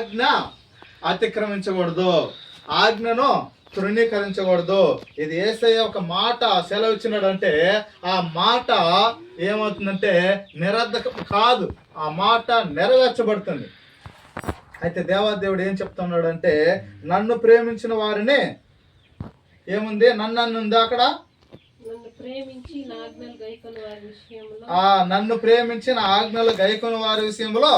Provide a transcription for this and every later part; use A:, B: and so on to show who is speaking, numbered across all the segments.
A: ఆజ్ఞ అతిక్రమించకూడదు, ఆజ్ఞను తృణీకరించకూడదు. ఇది యేసయ్య ఒక మాట సెలవు ఇచ్చినాడంటే ఆ మాట ఏమవుతుందంటే నిరర్ధకం కాదు, ఆ మాట నెరవేర్చబడుతుంది. అయితే దేవాదేవుడు ఏం చెప్తున్నాడు అంటే నన్ను ప్రేమించిన వారిని ఏముంది, నన్ను ఉంది అక్కడ, నన్ను ప్రేమించిన ఆజ్ఞలు గైకొని వారి విషయంలో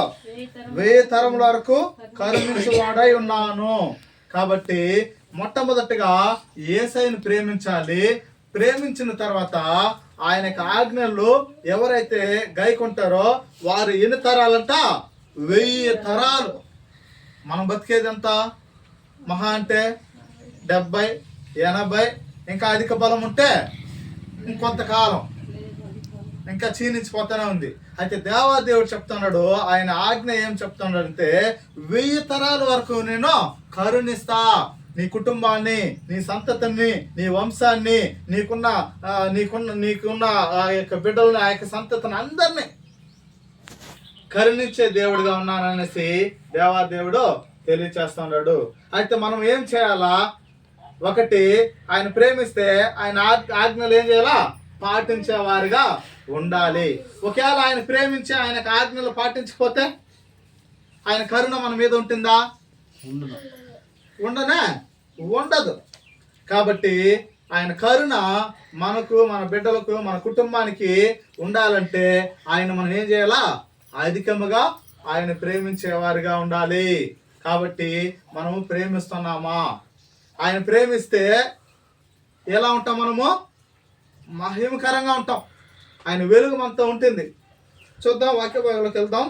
A: 1000 తరముల వరకు కరుణించువాడై ఉన్నాను. కాబట్టి మొట్టమొదటిగా యేసయ్యను ప్రేమించాలి. ప్రేమించిన తర్వాత ఆయనకు ఆజ్ఞలు ఎవరైతే గైకుంటారో వారు ఎన్ని తరాలంట, 1000 తరాలు. మనం బతికేది ఎంత, మహా అంటే 70, 80, ఇంకా అధిక బలం ఉంటే ఇంకొంతకాలం ఇంకా క్షీణించిపోతూనే ఉంది. అయితే దేవాదేవుడు చెప్తున్నాడు, ఆయన ఆజ్ఞ ఏం చెప్తున్నాడు అంటే 1000 తరాల వరకు నేను కరుణిస్తా. నీ కుటుంబాన్ని, నీ సంతతిని, నీ వంశాన్ని, నీకున్న ఆ యొక్క బిడ్డలను, ఆ యొక్క సంతతిని అందరినీ కరుణించే దేవుడిగా ఉన్నాననేసి దేవాదేవుడు తెలియచేస్తున్నాడు. అయితే మనం ఏం చేయాలా, ఒకటి ఆయన ప్రేమిస్తే ఆయన ఆజ్ఞలు ఏం చేయాలా, పాటించే వారిగా ఉండాలి. ఒకవేళ ఆయన ప్రేమించి ఆయనకు ఆజ్ఞలు పాటించకపోతే ఆయన కరుణ మన మీద ఉంటుందా, ఉండనే ఉండదు. కాబట్టి ఆయన కరుణ మనకు, మన బిడ్డలకు, మన కుటుంబానికి ఉండాలంటే ఆయన మనం ఏం చేయాలా, అధికముగా ఆయన ప్రేమించేవారిగా ఉండాలి. కాబట్టి మనము ప్రేమిస్తున్నామా, ఆయన ప్రేమిస్తే ఎలా ఉంటాం, మనము మహిమకరంగా ఉంటాం, ఆయన వెలుగు మనతో ఉంటుంది. చూద్దాం, వాక్య భాగంలోకి వెళ్దాం.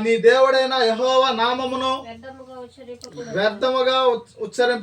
A: నీ దేవుడైన యెహోవా నామమును వ్యర్థముగా ఉచ్చరింప